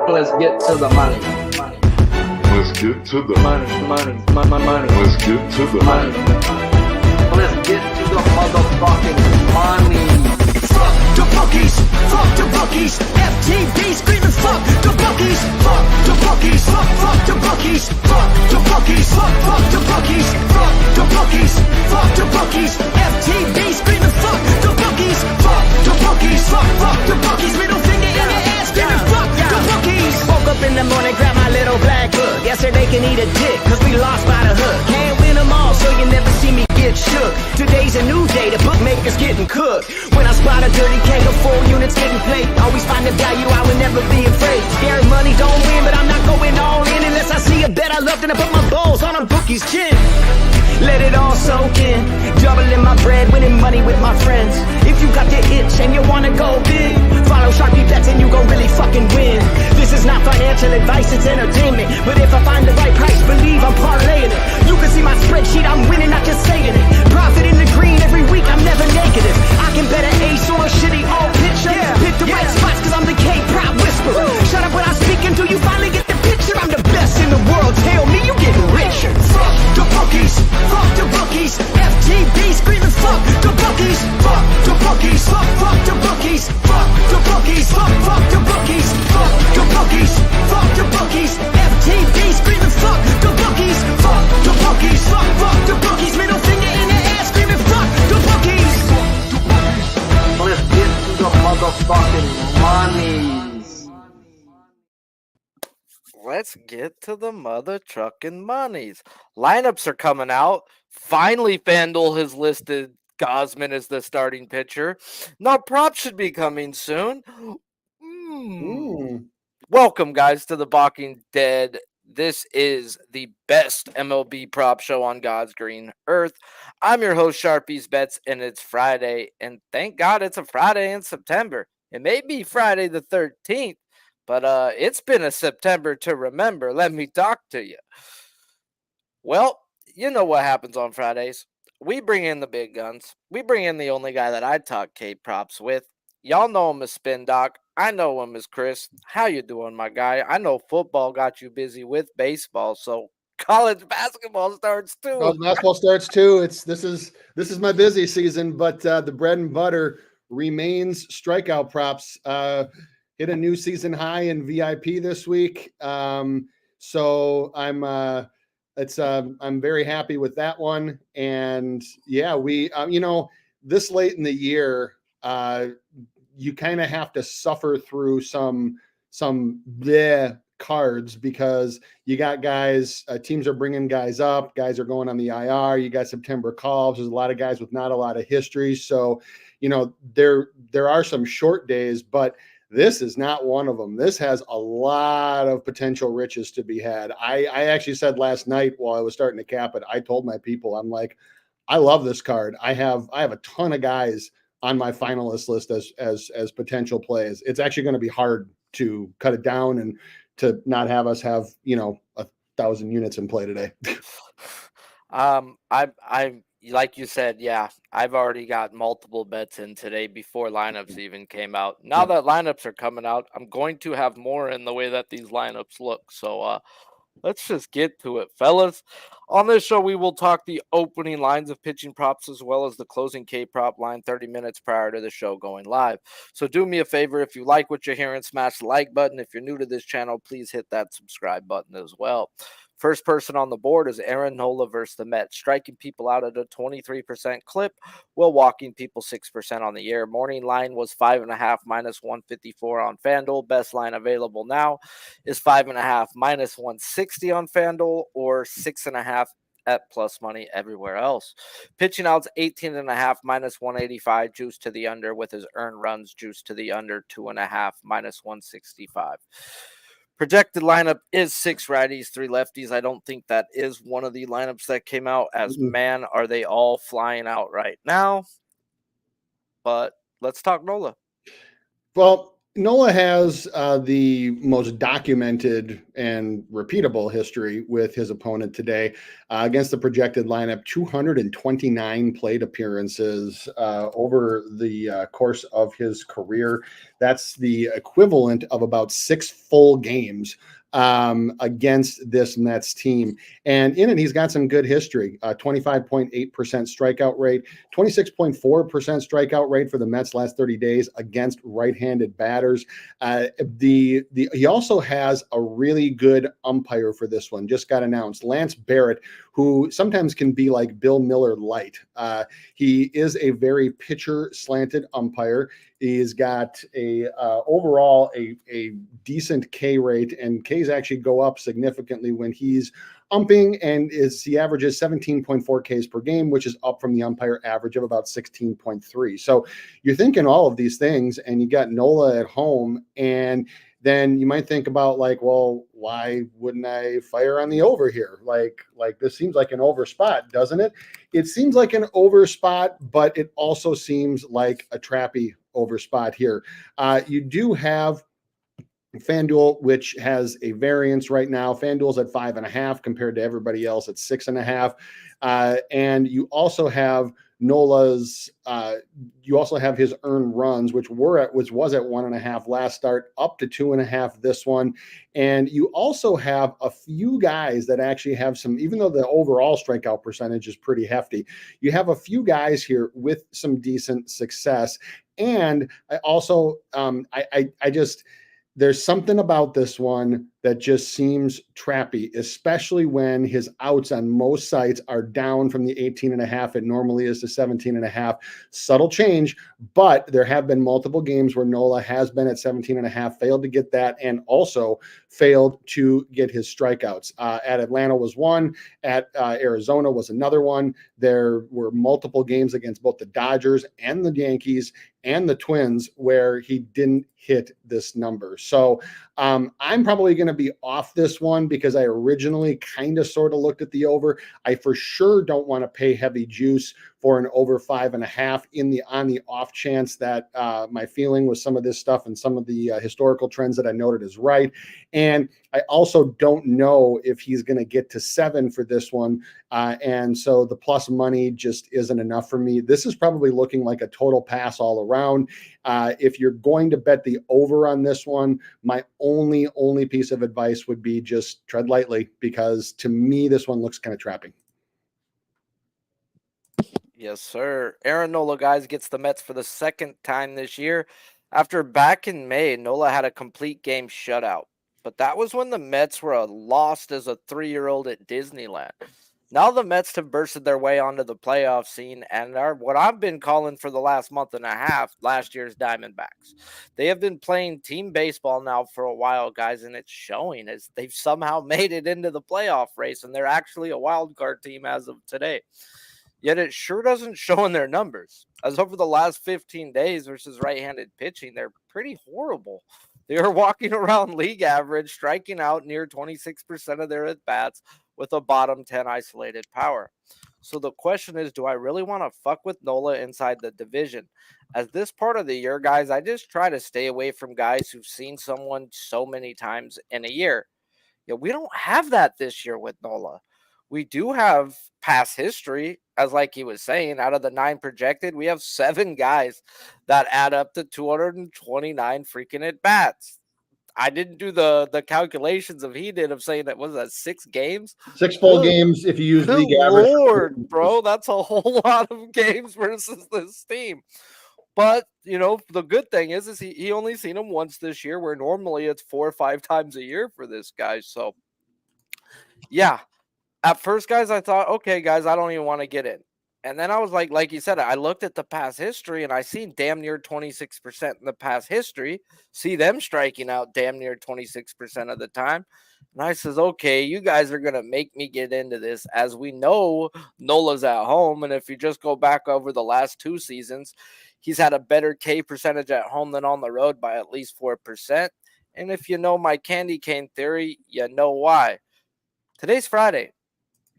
Let's get to the money. Let's get to the Money. Let's get to the Money. Let's get to the motherfucking money. Fuck the bookies, fuck the bookies. FTV screaming fuck the bookies, fuck the bookies, fuck the bookies, fuck the bookies, fuck the bookies, fuck the bookies, fuck the bookies. FTV screaming fuck the bookies, fuck the bookies, fuck the bookies. Middle finger in your ass, screaming fuck the bookies. Woke up in the morning, grab my little black book. Yesterday can eat a dick, cause we lost by the hook. Can't win them all, so you never see me get shook. Today's a new day, the bookmaker's getting cooked. When I spot a dirty keg of 4 units getting played, always find the value, I would never be afraid. Scary money don't win, but I'm not going all in unless I see a bet I love, then I put my balls on a bookie's chin. Let it all soak in, doubling my bread, winning money with my friends. If you got the itch and you wanna go big, follow Sharpie bets and you gon' really fucking win. This is not financial advice, it's entertainment. But if I find the right price, believe I'm parlaying it. You can see my spreadsheet, I'm winning, not just saying it. Profit in the green every week, I'm never negative. I can bet an ace or a shitty old picture. Pick the right spots cause I'm the K-pop whisperer. Shut up when I speak until you finally get the picture. I'm the best in the world, tell me you getting richer. Fuck the bookies, fuck the bookies. FTV screaming fuck the bookies, fuck the bookies, fuck the bookies, fuck the bookies, fuck the bookies, fuck the bookies, fuck the bookies. FTV screaming fuck the bookies, fuck the bookies, fuck the bookies. Middle finger in the air screaming fuck the bookies. Let's get to the motherfucking monies. Let's get to the mother trucking monies. Lineups are coming out. Finally, FanDuel has listed Gosman as the starting pitcher. Now, props should be coming soon. Welcome, guys, to the Balking Dead. This is the best MLB prop show on God's green earth. I'm your host, Sharpie's Bets, and it's Friday. And thank God it's a Friday in September. It may be Friday the 13th, but it's been a September to remember. Let me talk to you. Well, you know what happens on Fridays. We bring in the big guns. We bring in the only guy that I talk K-props with. Y'all know him as Spin Doc. I know him as Chris. How you doing, my guy? I know football got you busy with baseball, so college basketball starts too. College basketball starts too. This is my busy season, but the bread and butter remains strikeout props. Hit a new season high in VIP this week, so I'm very happy with that one. And yeah, we this late in the year, you kind of have to suffer through some bleh cards because you got guys, teams are bringing guys up, guys are going on the IR, you got September calls, there's a lot of guys with not a lot of history. So, there are some short days, but this is not one of them. This has a lot of potential riches to be had. I actually said last night while I was starting to cap it, I told my people, I'm like, I love this card. I have a ton of guys on my finalist list as potential plays. It's actually going to be hard to cut it down and to not have us have 1,000 units in play today. I like you said, yeah, I've already got multiple bets in today before lineups even came out. Now that lineups are coming out, I'm going to have more in the way that these lineups look. So let's just get to it, fellas. On this show, we will talk the opening lines of pitching props as well as the closing K-prop line 30 minutes prior to the show going live. So do me a favor, if you like what you're hearing, smash the like button. If you're new to this channel, please hit that subscribe button as well. First person on the board is Aaron Nola versus the Mets, striking people out at a 23% clip while walking people 6% on the year. Morning line was 5.5 minus 154 on FanDuel. Best line available now is 5.5 minus 160 on FanDuel or 6.5 at plus money everywhere else. Pitching odds 18.5 minus 185 juice to the under with his earned runs juice to the under 2.5 minus 165. Projected lineup is 6 righties, 3 lefties. I don't think that is one of the lineups that came out as man, are they all flying out right now? But let's talk Nola. Well, Nola has the most documented and repeatable history with his opponent today against the projected lineup. 229 plate appearances over the course of his career. That's the equivalent of about 6 full games against this Mets team. And in it, he's got some good history. 25.8% strikeout rate, 26.4% strikeout rate for the Mets last 30 days against right-handed batters. He also has a really good umpire for this one. Just got announced, Lance Barrett, who sometimes can be like Bill Miller light. He is a very pitcher slanted umpire. He's got a overall a decent K rate, and Ks actually go up significantly when he's umping, and he averages 17.4 Ks per game, which is up from the umpire average of about 16.3. So you're thinking all of these things, and you got Nola at home, and then you might think about like, well, why wouldn't I fire on the over here? Like this seems like an over spot, doesn't it? It seems like an over spot, but it also seems like a trappy over spot here. You do have FanDuel, which has a variance right now. FanDuel's at 5.5 compared to everybody else at 6.5. And you also have Nola's, you also have his earned runs, which was at 1.5 last start, up to 2.5 this one. And you also have a few guys that actually have some, even though the overall strikeout percentage is pretty hefty, you have a few guys here with some decent success. And I also, I just, there's something about this one that just seems trappy, especially when his outs on most sites are down from the 18.5 it normally is to 17.5. Subtle change, but there have been multiple games where Nola has been at 17.5, failed to get that, and also failed to get his strikeouts. At Atlanta was one, at Arizona was another one. There were multiple games against both the Dodgers and the Yankees and the Twins where he didn't hit this number. So I'm probably going to be off this one because I originally kind of sort of looked at the over. I for sure don't want to pay heavy juice for an over 5.5 on the off chance that my feeling with some of this stuff and some of the historical trends that I noted is right. And I also don't know if he's going to get to 7 for this one. And so the plus money just isn't enough for me. This is probably looking like a total pass all around. If you're going to bet the over on this one, my only piece of advice would be just tread lightly, because to me, this one looks kind of trapping. Yes, sir. Aaron Nola, guys, gets the Mets for the second time this year. After back in May, Nola had a complete game shutout. But that was when the Mets were lost as a 3-year-old at Disneyland. Now the Mets have bursted their way onto the playoff scene and are what I've been calling for the last month and a half, last year's Diamondbacks. They have been playing team baseball now for a while, guys, and it's showing as they've somehow made it into the playoff race, and they're actually a wild card team as of today. Yet it sure doesn't show in their numbers, as over the last 15 days versus right-handed pitching, they're pretty horrible. They are walking around league average, striking out near 26% of their at-bats with a bottom 10 isolated power. So the question is, do I really want to fuck with Nola inside the division? As this part of the year, guys, I just try to stay away from guys who've seen someone so many times in a year. Yeah, we don't have that this year with Nola. We do have past history, as like he was saying, out of the 9 projected, we have 7 guys that add up to 229 freaking at bats. I didn't do the calculations of he did of saying that was that 6 games. 6 full games if you use Good league average. Lord, bro, that's a whole lot of games versus this team. But you know, the good thing is he only seen him once this year, where normally it's 4 or 5 times a year for this guy. So yeah. At first, guys, I thought, okay, guys, I don't even want to get in. And then I was like you said, I looked at the past history and I seen damn near 26% in the past history, see them striking out damn near 26% of the time. And I says, okay, you guys are going to make me get into this, as we know Nola's at home. And if you just go back over the last 2 seasons, he's had a better K percentage at home than on the road by at least 4%. And if you know my candy cane theory, you know why. Today's Friday.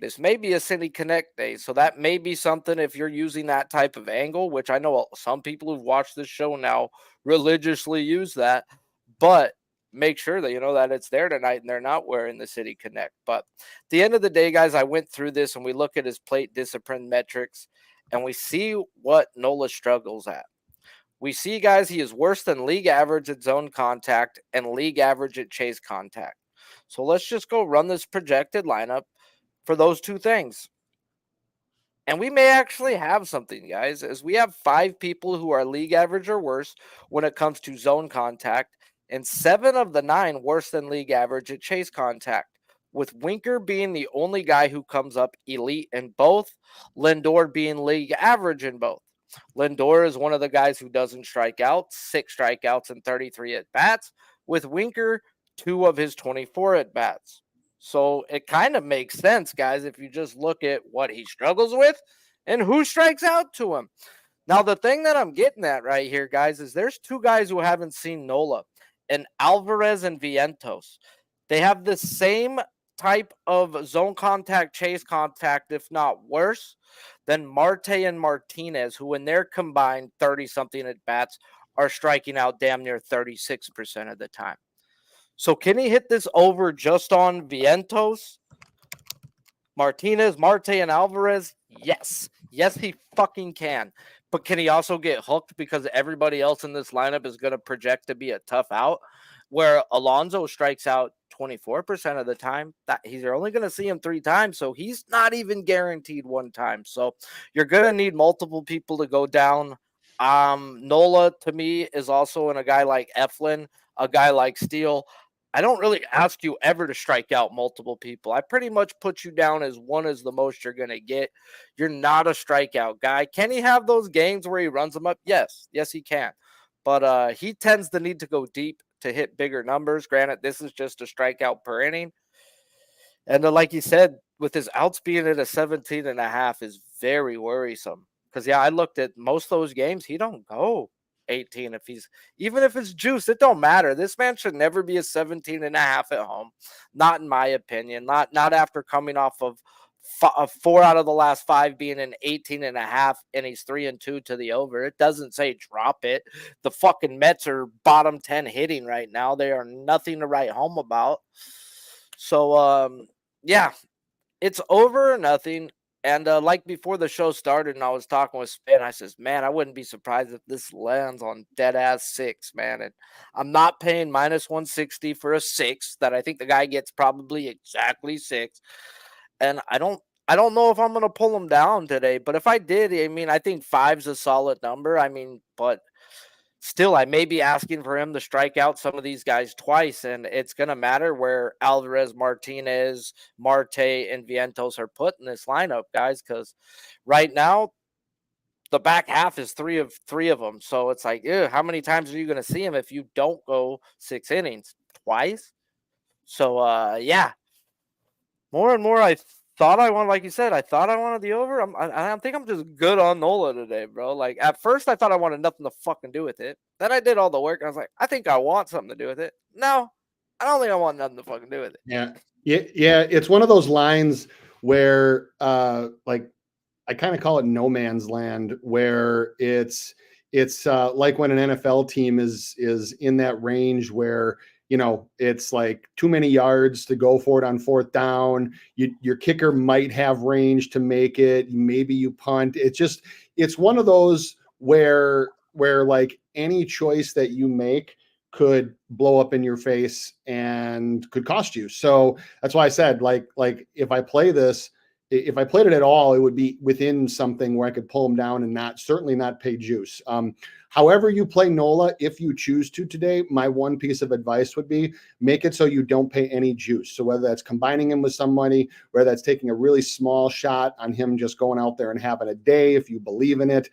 This may be a City Connect day, so that may be something if you're using that type of angle, which I know some people who've watched this show now religiously use that, but make sure that you know that it's there tonight and they're not wearing the City Connect. But at the end of the day, guys, I went through this and we look at his plate discipline metrics and we see what Nola struggles at. We see, guys, he is worse than league average at zone contact and league average at chase contact. So let's just go run this projected lineup for those two things. And we may actually have something, guys, as we have 5 people who are league average or worse when it comes to zone contact, and 7 of the 9 worse than league average at chase contact, with Winker being the only guy who comes up elite in both, Lindor being league average in both. Lindor is one of the guys who doesn't strike out, 6 strikeouts and 33 at bats, with Winker 2 of his 24 at bats. So it kind of makes sense, guys, if you just look at what he struggles with and who strikes out to him. Now, the thing that I'm getting at right here, guys, is there's 2 guys who haven't seen Nola, and Alvarez and Vientos. They have the same type of zone contact, chase contact, if not worse, than Marte and Martinez, who in their combined 30-something at bats are striking out damn near 36% of the time. So can he hit this over just on Vientos, Martinez, Marte, and Alvarez? Yes. Yes, he fucking can. But can he also get hooked because everybody else in this lineup is going to project to be a tough out? Where Alonso strikes out 24% of the time, that he's only going to see him 3 times, so he's not even guaranteed 1 time. So you're going to need multiple people to go down. Nola, to me, is also in a guy like Eflin, a guy like Steele. I don't really ask you ever to strike out multiple people. I pretty much put you down as 1 is the most you're going to get. You're not a strikeout guy. Can he have those games where he runs them up? Yes. Yes, he can. But he tends to need to go deep to hit bigger numbers. Granted, this is just a strikeout per inning. And like you said, with his outs being at a 17.5 is very worrisome. Because, yeah, I looked at most of those games. He don't go 18 if he's even if it's juice, it don't matter. This man should never be a 17.5 at home, not in my opinion. Not after coming off of 4 out of the last 5 being an 18.5 and he's 3-2 to the over. It doesn't say drop it. The fucking Mets are bottom 10 hitting right now. They are nothing to write home about. So yeah, it's over or nothing. And like before the show started and I was talking with Spin, I says, man, I wouldn't be surprised if this lands on dead ass 6, man. And I'm not paying minus 160 for a 6 that I think the guy gets probably exactly 6. And I don't know if I'm going to pull him down today, but if I did, I mean, I think 5's a solid number. I mean, but still, I may be asking for him to strike out some of these guys twice, and it's going to matter where Alvarez, Martinez, Marte, and Vientos are put in this lineup, guys, because right now, the back half is three of them. So it's like, how many times are you going to see him if you don't go 6 innings? Twice? So, yeah. More and more, I thought I wanted, like you said, I thought I wanted the over. I think I'm just good on Nola today, bro. Like, at first, I thought I wanted nothing to fucking do with it. Then I did all the work, and I was like, I think I want something to do with it. No, I don't think I want nothing to fucking do with it. Yeah. It's one of those lines where, like, I kind of call it no man's land, where it's like when an NFL team is in that range where, it's like too many yards to go for it on 4th down. Your kicker might have range to make it. Maybe you punt. It's one of those where like any choice that you make could blow up in your face and could cost you. So that's why I said, like if I played it at all, it would be within something where I could pull them down and certainly not pay juice. However you play Nola, if you choose to today, my one piece of advice would be make it so you don't pay any juice. So whether that's combining him with somebody, whether that's taking a really small shot on him just going out there and having a day, if you believe in it,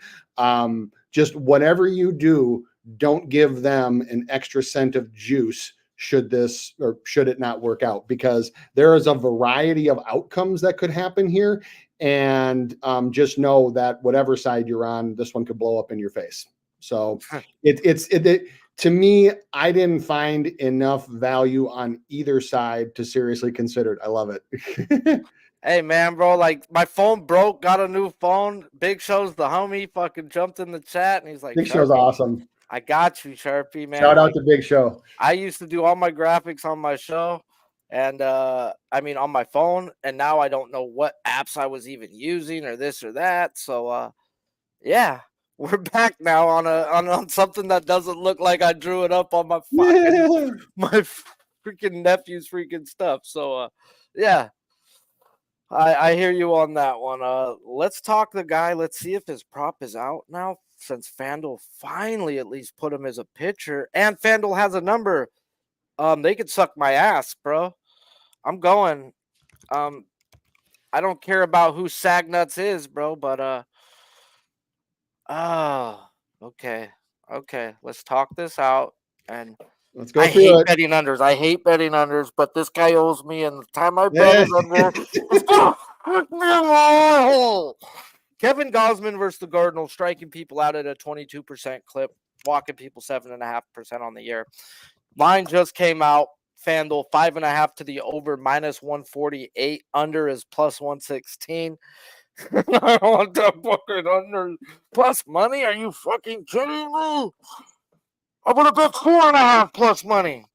just whatever you do, don't give them an extra cent of juice should it not work out, because there is a variety of outcomes that could happen here. And just know that whatever side you're on, this one could blow up in your face. So to me, I didn't find enough value on either side to seriously consider it. I love it. Hey man, bro, like my phone broke, got a new phone. Big Show's the homie, fucking jumped in the chat and he's like, Big Show's Sharpie, awesome. I got you, Sharpie, man. Shout out Like, to Big Show. I used to do all my graphics on my show and I mean on my phone, and now I don't know what apps I was even using or this or that. So yeah, we're back now on something that doesn't look like I drew it up on my fucking my freaking nephew's freaking stuff. So yeah. I hear you on that one. Let's talk the guy. Let's see if his prop is out now, since FanDuel finally at least put him as a pitcher, and FanDuel has a number. They could suck my ass, bro. I'm going. I don't care about who Sagnuts is, bro, but oh, okay, Let's talk this out. And Let's go I through hate it. betting unders. I hate betting unders, but this guy owes me, and the time I bet is under. Kevin Gosman versus the Cardinals, striking people out at a 22% clip, walking people 7.5% on the year. Line just came out. FanDuel 5.5 to the over, -148. Under is +116. I want that fucking under plus money. Are you fucking kidding me? I'm gonna bet 4.5 plus money.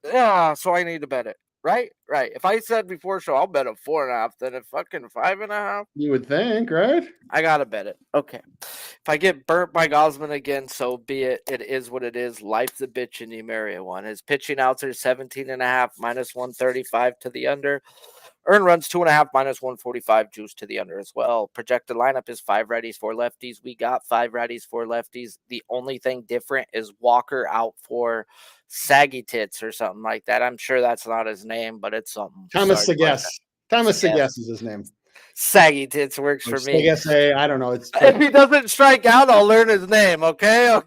Yeah, so I need to bet it. Right. If I said before show I'll bet a 4.5, then at fucking 5.5. You would think, right? I gotta bet it. Okay. If I get burnt by Gosman again, so be it. It is what it is. Life's a bitch in the Maria one. His pitching outs are 17.5, -135 to the under. Earn runs 2.5, -145, juice to the under as well. Projected lineup is 5 righties, 4 lefties. We got 5 righties, 4 lefties. The only thing different is Walker out for saggy tits or something like that. I'm sure that's not his name, but it's something. Thomas Sorry about Seges. that. Thomas Seges. Seges is his name. Saggy tits works for me. Seges, I don't know. It's If he doesn't strike out, I'll learn his name. Okay.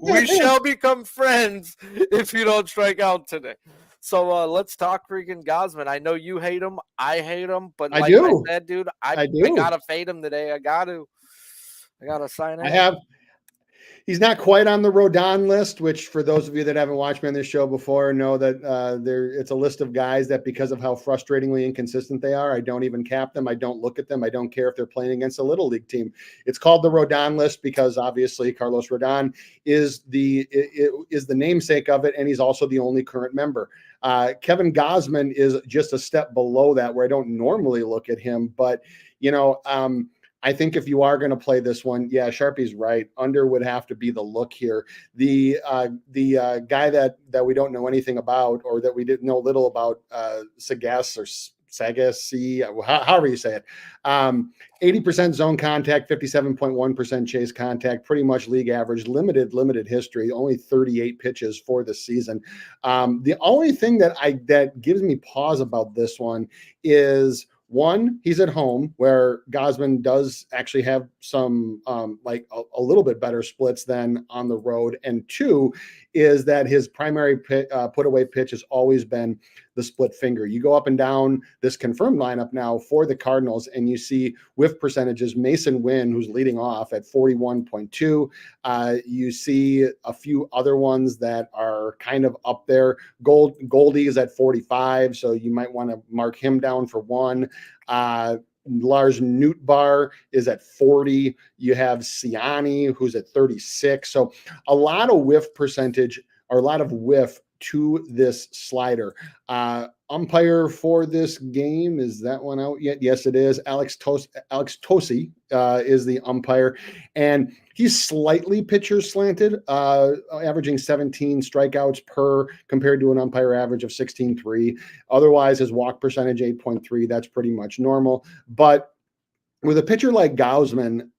We shall become friends if you don't strike out today. So let's talk freaking Gosman. I know you hate him. I hate him. But I like do. I said, dude, I do. I gotta fade him today. I gotta sign in. I have. He's not quite on the Rodon list, which for those of you that haven't watched me on this show before know that it's a list of guys that because of how frustratingly inconsistent they are, I don't even cap them. I don't look at them. I don't care if they're playing against a little league team. It's called the Rodon list because obviously Carlos Rodon is the namesake of it, and he's also the only current member. Kevin Gosman is just a step below that, where I don't normally look at him, but I think if you are going to play this one, yeah, Sharpie's right. Under would have to be the look here. The guy that we don't know anything about, or that we didn't know little about, Sagas or Sagas, however you say it. 80% zone contact, 57.1% chase contact, pretty much league average, limited history, only 38 pitches for the season. The only thing that gives me pause about this one is, one, he's at home, where Gosman does actually have some a little bit better splits than on the road. And two is that his primary put away pitch has always been the split finger. You go up and down this confirmed lineup now for the Cardinals, and you see whiff percentages. Mason Wynn, who's leading off at 41.2. You see a few other ones that are kind of up there. Goldie is at 45, so you might want to mark him down for one. Lars Nootbaar is at 40. You have Ciani, who's at 36. So a lot of whiff percentage, or a lot of whiff to this slider. Umpire for this game, is that one out yet? Yes, it is. Alex Tosi is the umpire, and he's slightly pitcher slanted, averaging 17 strikeouts per, compared to an umpire average of 16.3. Otherwise, his walk percentage 8.3. That's pretty much normal. But with a pitcher like Gosman,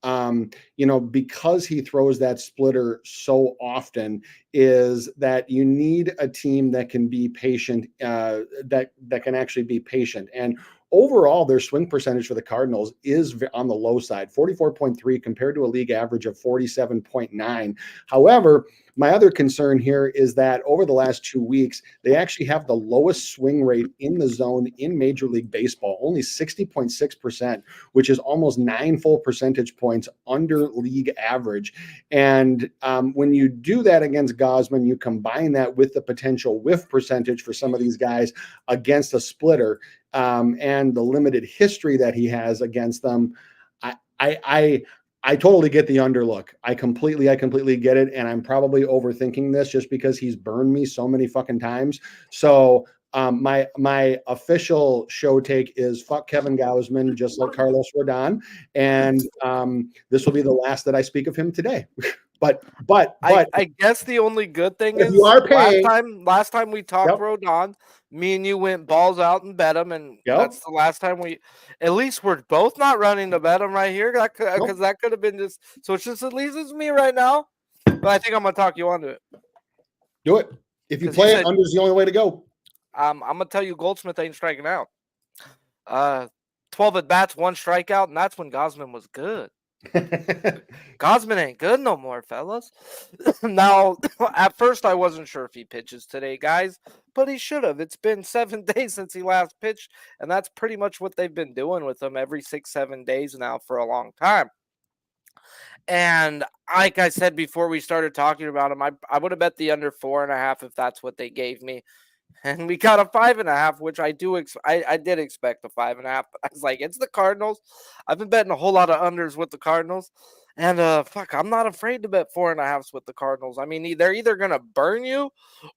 because he throws that splitter so often, is that you need a team that can be patient, that can actually be patient. And overall, their swing percentage for the Cardinals is on the low side, 44.3 compared to a league average of 47.9. However, my other concern here is that over the last 2 weeks, they actually have the lowest swing rate in the zone in Major League Baseball, only 60.6%, which is almost 9 full percentage points under league average. And when you do that against Gosman, you combine that with the potential whiff percentage for some of these guys against a splitter, and the limited history that he has against them, I totally get the underlook. I completely get it, and I'm probably overthinking this just because he's burned me so many fucking times. So my official show take is fuck Kevin Gausman, just like Carlos Rodon, and this will be the last that I speak of him today. But I guess the only good thing if is you are paying, last time we talked Yep. Rodon, me and you went balls out and bet him, and Yep. that's the last time we. At least we're both not running to bet him right here, because that could have been just. So it's just at least it's me right now, but I think I'm gonna talk you onto it. Do it. If you 'Cause play you it, said- under's the only way to go. I'm gonna tell you, Goldsmith ain't striking out. 12 at bats, 1 strikeout, and that's when Gausman was good. Gausman ain't good no more, fellas. Now, at first, I wasn't sure if he pitches today, guys, but he should have. It's been 7 days since he last pitched, and that's pretty much what they've been doing with him every 6-7 days now for a long time. And like I said before we started talking about him, I would have bet the under 4.5 if that's what they gave me. And we got a 5.5, which I did expect a 5.5. But I was like, it's the Cardinals. I've been betting a whole lot of unders with the Cardinals, and fuck, I'm not afraid to bet 4.5s with the Cardinals. I mean, they're either gonna burn you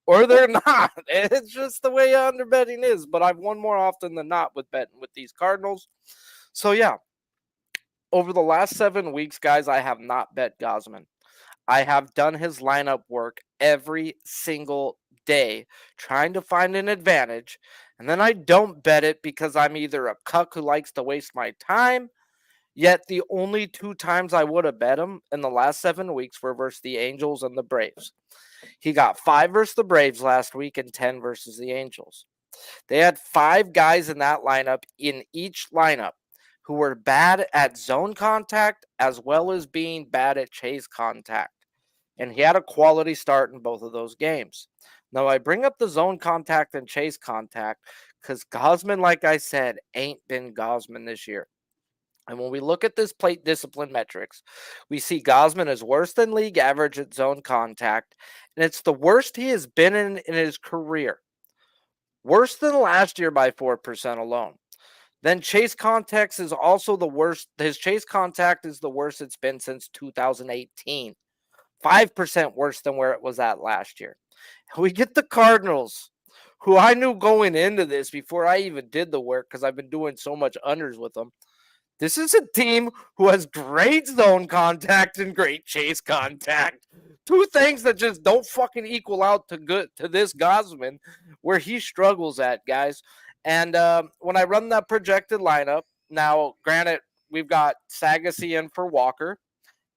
or they're not. It's just the way under betting is. But I've won more often than not with betting with these Cardinals. So yeah, over the last 7 weeks, guys, I have not bet Gausman. I have done his lineup work every single day, trying to find an advantage. And then I don't bet it because I'm either a cuck who likes to waste my time. Yet the only 2 times I would have bet him in the last 7 weeks were versus the Angels and the Braves. He got 5 versus the Braves last week and 10 versus the Angels. They had 5 guys in that lineup, in each lineup, who were bad at zone contact as well as being bad at chase contact. And he had a quality start in both of those games. Now, I bring up the zone contact and chase contact because Gausman, like I said, ain't been Gausman this year. And when we look at this plate discipline metrics, we see Gausman is worse than league average at zone contact, and it's the worst he has been in his career. Worse than last year by 4% alone. Then chase contact is also the worst. His chase contact is the worst it's been since 2018. 5% worse than where it was at last year. We get the Cardinals, who I knew going into this before I even did the work because I've been doing so much unders with them. This is a team who has great zone contact and great chase contact. 2 things that just don't fucking equal out to this Gausman, where he struggles at, guys. And when I run that projected lineup, now, granted, we've got Sagasy in for Walker.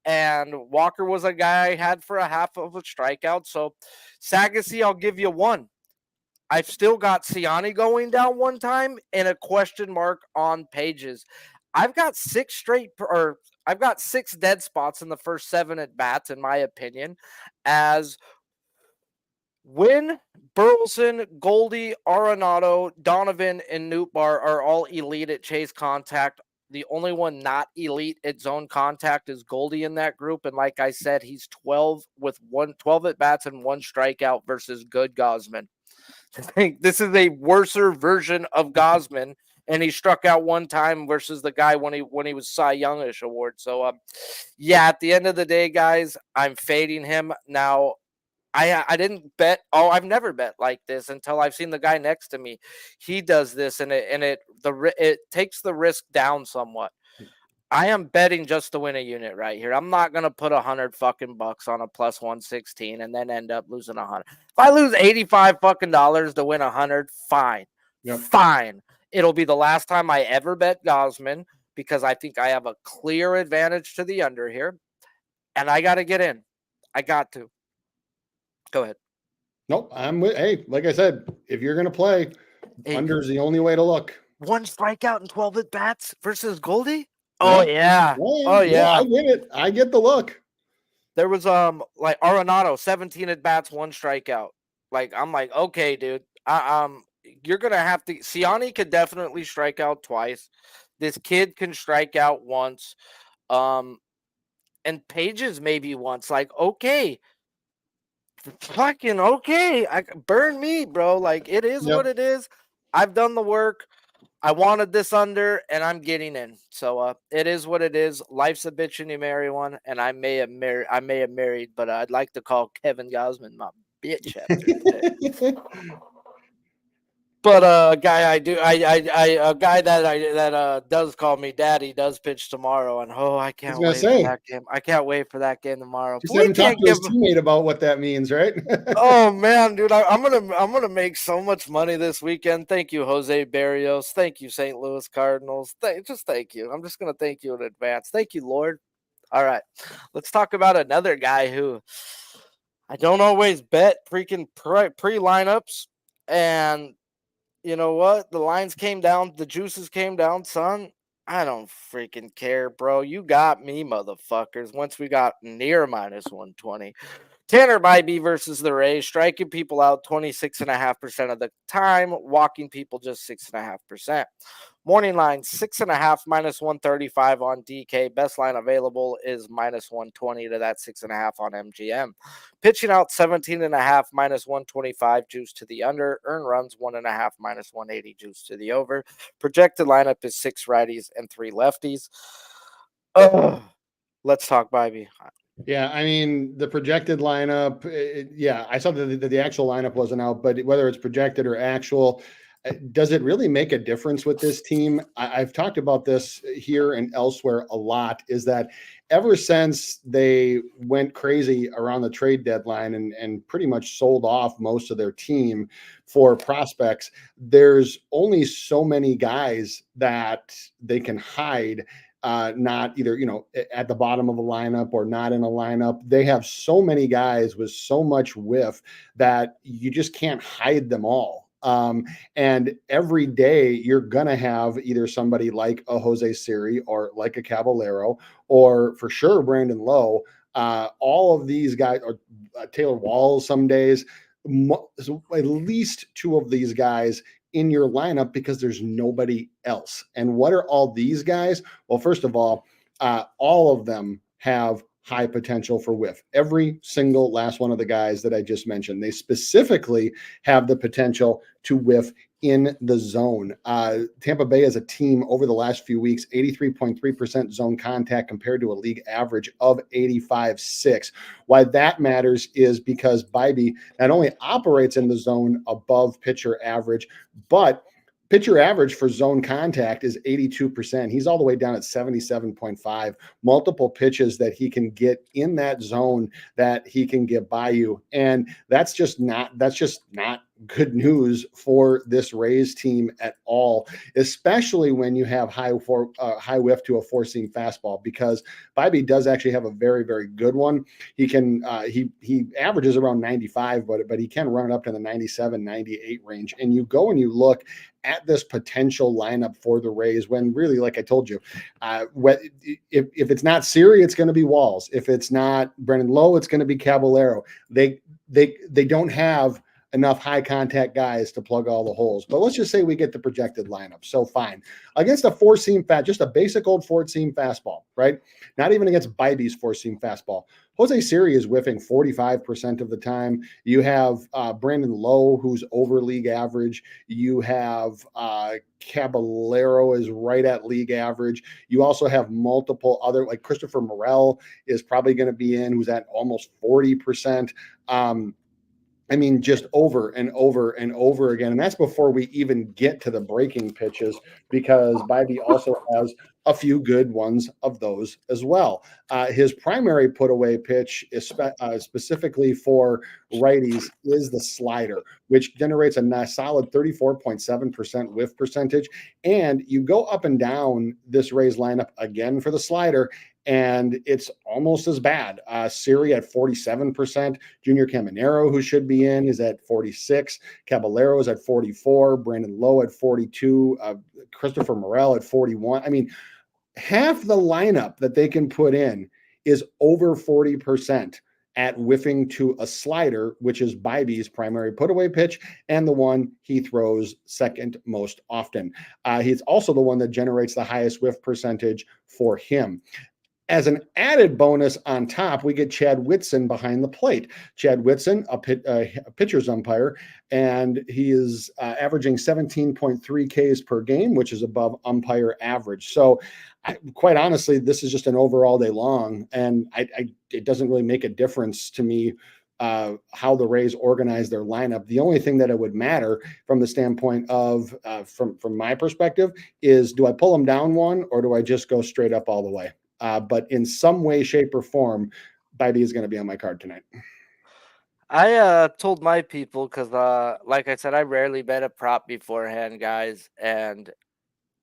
And Walker was a guy I had for a half of a strikeout. So Sagasy, I'll give you 1. I've still got Siani going down 1 time and a question mark on Pages. I've got 6 dead spots in the first 7 at bats, in my opinion, as Wynn, Burleson, Goldie, Arenado, Donovan, and Nootbaar are all elite at chase contact. The only one not elite at zone contact is Goldie in that group. And like I said, he's 12 at bats and 1 strikeout versus good Gausman. I think this is a worser version of Gausman, and he struck out 1 time versus the guy when he was Cy Youngish award. So yeah, at the end of the day, guys, I'm fading him. Now, I didn't bet. Oh, I've never bet like this until I've seen the guy next to me. He does this, and it takes the risk down somewhat. I am betting just to win a unit right here. I'm not gonna put $100 on a plus 116 and then end up losing 100. If I lose $85 to win 100, fine, fine. It'll be the last time I ever bet Gausman because I think I have a clear advantage to the under here, and I got to get in. I got to. Go ahead. Nope, I'm with. Hey, like I said, if you're gonna play, under's the only way to look. 1 strikeout and 12 at bats versus Goldie. Oh yeah. Oh yeah. I get it. I get the look. There was like Arenado, 17 at bats, 1 strikeout. Like I'm like, okay, dude. You're gonna have to. Siani could definitely strike out twice. This kid can strike out once. And Pages maybe once. Like, okay. Fucking okay. Burn me, bro. Like it is what it is. I've done the work. I wanted this under, and I'm getting in. So it is what it is. Life's a bitch and you marry one, and I may have married, but I'd like to call Kevin Gosman my bitch after today. But a guy a guy that does call me daddy does pitch tomorrow, and I I was can't gonna wait for say, that game. I can't wait for that game tomorrow. just But we haven't talked can't to give. his teammate about what that means, right? Oh man, dude, I'm gonna make so much money this weekend. Thank you, Jose Barrios. Thank you, St. Louis Cardinals. Thank you. I'm just gonna thank you in advance. Thank you, Lord. All right, let's talk about another guy who I don't always bet freaking pre lineups, and you know what? The lines came down, the juices came down, son. I don't freaking care, bro. You got me, motherfuckers. Once we got near minus 120. Tanner Bybee versus the Rays, striking people out 26.5% of the time, walking people just 6.5%. Morning line 6.5 minus 135 on DK. Best line available is minus 120 to that 6.5 on MGM. Pitching out 17.5 minus 125 juice to the under. Earn runs 1.5 minus 180 juice to the over. Projected lineup is 6 righties and 3 lefties. Let's talk Bybee. Yeah, I mean the projected lineup. Yeah, I saw that the actual lineup wasn't out, but whether it's projected or actual, does it really make a difference with this team? I've talked about this here and elsewhere a lot. Is that ever since they went crazy around the trade deadline and pretty much sold off most of their team for prospects, there's only so many guys that they can hide, not either, at the bottom of a lineup or not in a lineup. They have so many guys with so much whiff that you just can't hide them all. And every day you're going to have either somebody like a Jose Siri or like a Caballero, or for sure Brandon Lowe. All of these guys, or Taylor Walls some days, at least 2 of these guys in your lineup because there's nobody else. And what are all these guys? Well, first of all of them have high potential for whiff. Every single last one of the guys that I just mentioned, they specifically have the potential to whiff in the zone. Tampa Bay as a team over the last few weeks, 83.3% zone contact compared to a league average of 85.6. Why that matters is because Bybee not only operates in the zone above pitcher average, but pitcher average for zone contact is 82%. He's all the way down at 77.5. Multiple pitches that he can get in that zone that he can get by you. And that's just not good news for this Rays team at all, especially when you have high whiff to a 4-seam fastball, because Bybee does actually have a very, very good one. He can he averages around 95, but he can run it up to the 97, 98 range. And you go and you look at this potential lineup for the Rays, when really, like I told you, if it's not Siri, it's going to be Walls. If it's not Brendan Lowe, it's going to be Caballero. They don't have enough high contact guys to plug all the holes. But let's just say we get the projected lineup. So fine. Against a 4-seam just a basic old 4-seam fastball, right? Not even against Bybee's 4-seam fastball. Jose Siri is whiffing 45% of the time. You have Brandon Lowe, who's over league average. You have Caballero is right at league average. You also have multiple other, like Christopher Morel is probably going to be in, who's at almost 40%. I mean, just over and over and over again. And that's before we even get to the breaking pitches, because Bybee also has a few good ones of those as well. His primary put away pitch is specifically for righties is the slider, which generates a nice solid 34.7% whiff percentage. And you go up and down this Rays lineup again for the slider, and it's almost as bad. Siri at 47%. Junior Caminero, who should be in, is at 46. Caballero is at 44. Brandon Lowe at 42. Christopher Morel at 41. I mean, half the lineup that they can put in is over 40% at whiffing to a slider, which is Bybee's primary put-away pitch and the one he throws second most often. He's also the one that generates the highest whiff percentage for him. As an added bonus on top, we get Chad Whitson behind the plate. Chad Whitson, a pitcher's umpire, and he is averaging 17.3 Ks per game, which is above umpire average. So, quite honestly, this is just an overall day long, and it doesn't really make a difference to me how the Rays organize their lineup. The only thing that it would matter from the standpoint of, from my perspective, is do I pull them down one or do I just go straight up all the way? But in some way, shape, or form, Bibee is going to be on my card tonight. I told my people because, like I said, I rarely bet a prop beforehand, guys, and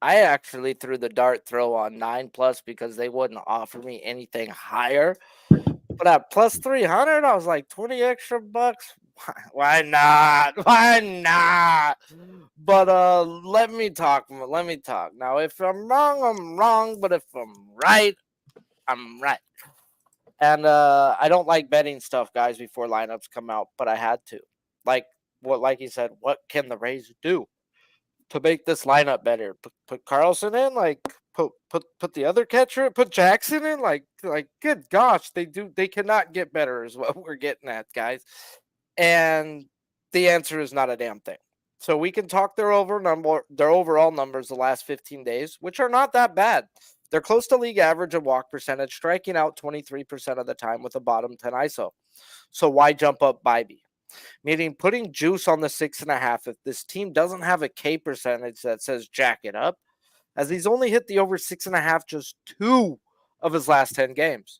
I actually threw the dart throw on 9+ because they wouldn't offer me anything higher. But at plus 300, I was like, 20 extra bucks. Why not? Why not? But let me talk. Now, if I'm wrong, I'm wrong. But if I'm right, I'm right. And I don't like betting stuff, guys, before lineups come out, but I had to. Like you said, what can the Rays do to make this lineup better? Put Carlson in, like put the other catcher, put Jackson in, like good gosh, they cannot get better is what we're getting at, guys. And the answer is not a damn thing. So we can talk their overall numbers the last 15 days, which are not that bad. They're close to league average in walk percentage, striking out 23% of the time with a bottom 10 ISO. So why jump up Bibee? Meaning putting juice on the 6.5 if this team doesn't have a K percentage that says jack it up, as he's only hit the over 6.5 just 2 of his last 10 games.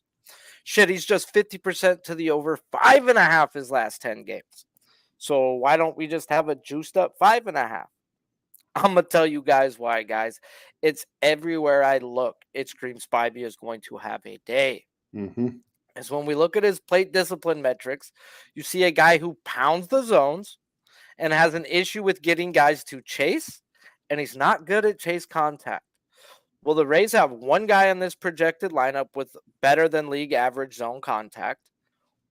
Shit, he's just 50% to the over 5.5 his last 10 games. So why don't we just have a juiced up 5.5? I'm going to tell you guys why, guys. It's everywhere I look. It screams Bibee is going to have a day. Mm-hmm. As when we look at his plate discipline metrics, you see a guy who pounds the zones and has an issue with getting guys to chase, and he's not good at chase contact. Well, the Rays have one guy in this projected lineup with better than league average zone contact,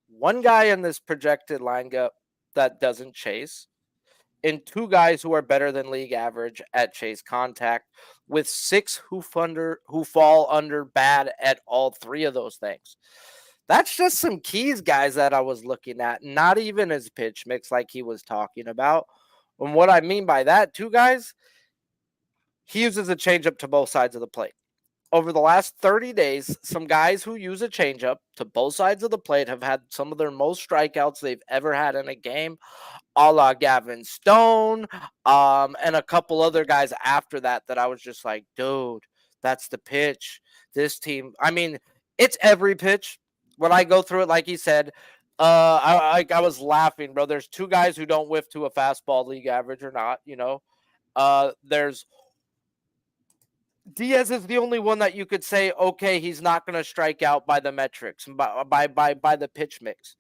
one guy in this projected lineup that doesn't chase, and 2 guys who are better than league average at chase contact, with 6 who fall under bad at all 3 of those things. That's just some keys, guys, that I was looking at, not even his pitch mix like he was talking about. And what I mean by that, too, guys, he uses a changeup to both sides of the plate. Over the last 30 days, some guys who use a changeup to both sides of the plate have had some of their most strikeouts they've ever had in a game, a la Gavin Stone, and a couple other guys after that I was just like, dude, that's the pitch. This team, I mean, it's every pitch. When I go through it, like he said, I was laughing, bro. There's 2 guys who don't whiff to a fastball, league average or not, you know. There's Diaz is the only one that you could say, okay, he's not going to strike out by the metrics, by the pitch mix.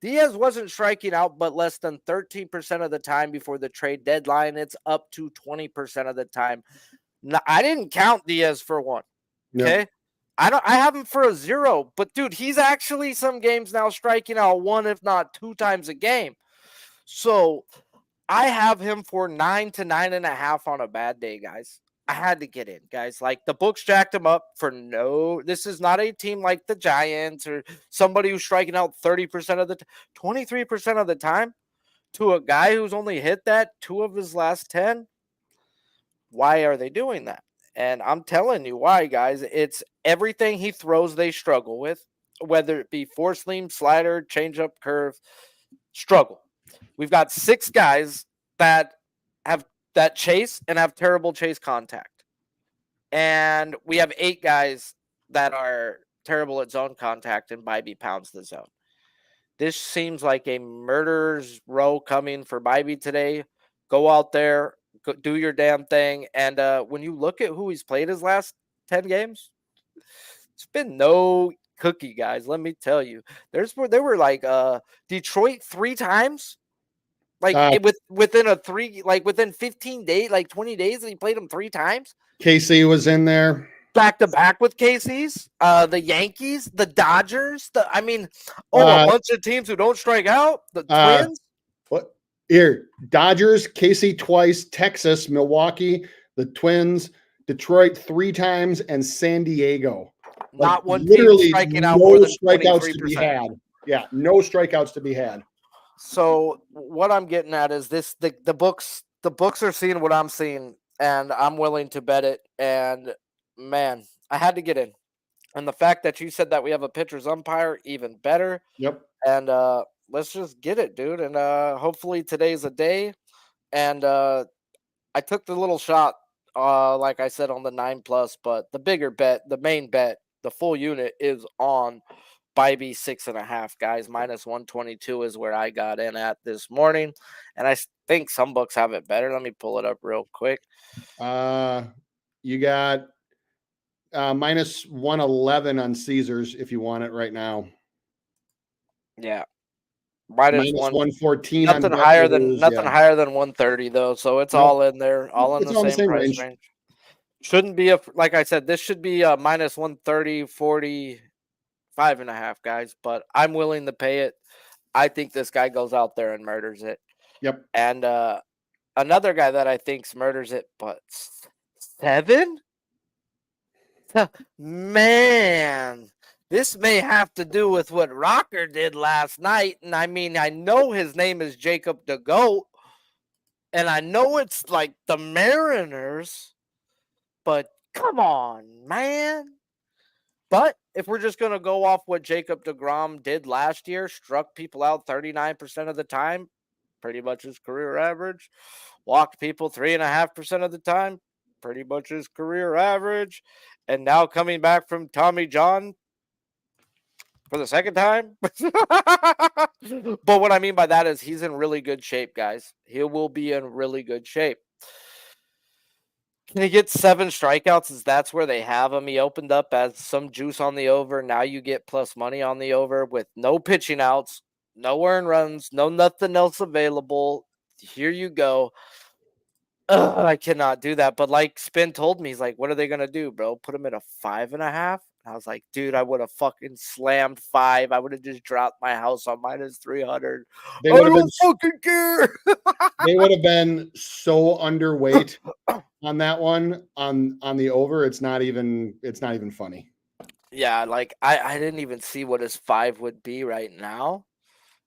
Diaz wasn't striking out but less than 13% of the time before the trade deadline. It's up to 20% of the time. Now, I didn't count Diaz for 1. Okay. Yep. I have him for a 0, but dude, he's actually some games now striking out 1, if not 2 times a game. So I have him for 9 to 9.5 on a bad day, guys. I had to get in, guys. Like, the books jacked him up for this is not a team like the Giants or somebody who's striking out 30% of 23% of the time to a guy who's only hit that 2 of his last 10. Why are they doing that? And I'm telling you why, guys. It's everything he throws they struggle with, whether it be four seam, slider, changeup, curve, struggle. We've got 6 guys that chase and have terrible chase contact. And we have 8 guys that are terrible at zone contact, and Bibee pounds the zone. This seems like a murderer's row coming for Bibee today. Go out there, do your damn thing. And when you look at who he's played his last 10 games, it's been no cookie, guys. Let me tell you. There were like Detroit 3 times. Like within 15 days, like 20 days, he played him 3 times. KC was in there. Back to back with KC's, the Yankees, the Dodgers, a bunch of teams who don't strike out. The Twins. What? Here, Dodgers, KC twice, Texas, Milwaukee, the Twins, Detroit 3 times, and San Diego. Like Not one team literally striking out no more than strikeouts to be 23%. had. Yeah, no strikeouts to be had. So what I'm getting at is this: the books are seeing what I'm seeing, and I'm willing to bet it. And man, I had to get in. And the fact that you said that we have a pitcher's umpire, even better. Yep. And let's just get it, dude. And hopefully today's a day. And I took the little shot, like I said, on the 9+, but the bigger bet, the main bet, the full unit is on Bybee 6.5, guys. -122 is where I got in at this morning. And I think some books have it better. Let me pull it up real quick. You got -111 on Caesars if you want it right now. Yeah. Minus Minus one. 114 on Nothing higher than BetRivers, nothing yeah. higher than 130 though. So it's Nope. all in there, all in It's the all in the same same price range. Shouldn't be like I said, this should be a -130, 45.5, guys. But I'm willing to pay it. I think this guy goes out there and murders it. Yep. And another guy that I think's murders it, but 7? Man, this may have to do with what Rocker did last night. And I mean, I know his name is Jacob the Goat, and I know it's like the Mariners, but come on, man. But if we're just going to go off what Jacob deGrom did last year, struck people out 39% of the time, pretty much his career average, walked people 3.5% of the time, pretty much his career average, and now coming back from Tommy John for the second time. But what I mean by that is he's in really good shape, guys. He will be in really good shape. Can he get 7 strikeouts? Is that's where they have him? He opened up as some juice on the over. Now you get plus money on the over with no pitching outs, no earned runs, no nothing else available. Here you go. Ugh, I cannot do that. But like Spin told me, he's like, what are they gonna do, bro? Put him at a 5.5? I was like, dude, I would have fucking slammed 5. I would have just dropped my house on -300. They I would have been don't fucking care. they would have been so underweight on that one on the over. It's not even funny. Yeah, like I didn't even see what his 5 would be right now.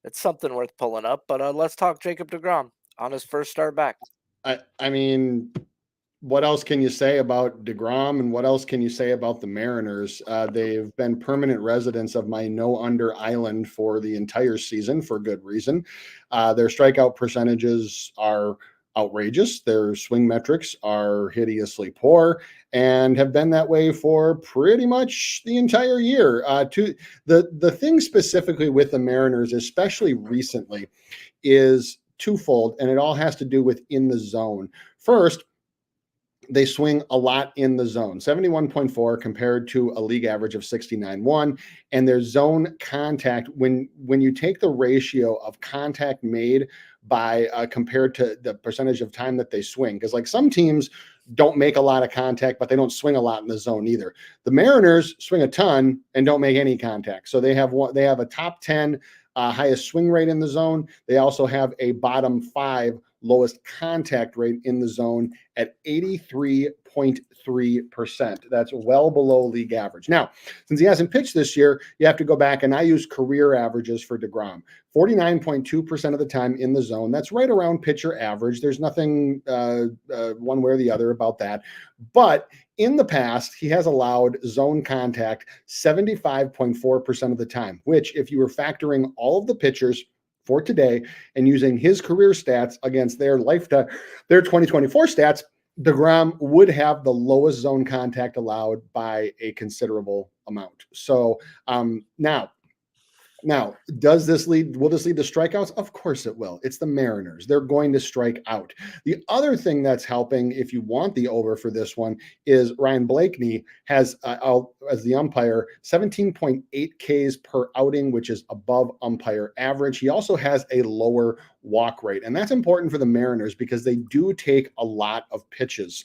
It's something worth pulling up. But let's talk Jacob deGrom on his first start back. I mean, what else can you say about DeGrom, and what else can you say about the Mariners? They've been permanent residents of my no under island for the entire season for good reason. Their strikeout percentages are outrageous. Their swing metrics are hideously poor and have been that way for pretty much the entire year. The thing specifically with the Mariners, especially recently, is twofold, and it all has to do with in the zone. First, they swing a lot in the zone, 71.4 compared to a league average of 69.1. And their zone contact, when you take the ratio of contact made by compared to the percentage of time that they swing, because like some teams don't make a lot of contact, but they don't swing a lot in the zone either. The Mariners swing a ton and don't make any contact. So they have a top 10 highest swing rate in the zone. They also have a bottom 5 lowest contact rate in the zone at 83.3%. That's well below league average. Now, since he hasn't pitched this year, you have to go back, and I use career averages for DeGrom. 49.2% of the time in the zone. That's right around pitcher average. There's nothing one way or the other about that. But in the past, he has allowed zone contact 75.4% of the time, which if you were factoring all of the pitchers for today and using his career stats against their 2024 stats, DeGrom would have the lowest zone contact allowed by a considerable amount. So now, will this lead to strikeouts? Of course it will. It's the Mariners. They're going to strike out. The other thing that's helping, if you want the over for this one, is Ryan Blakeney has, as the umpire, 17.8 Ks per outing, which is above umpire average. He also has a lower walk rate, and that's important for the Mariners because they do take a lot of pitches.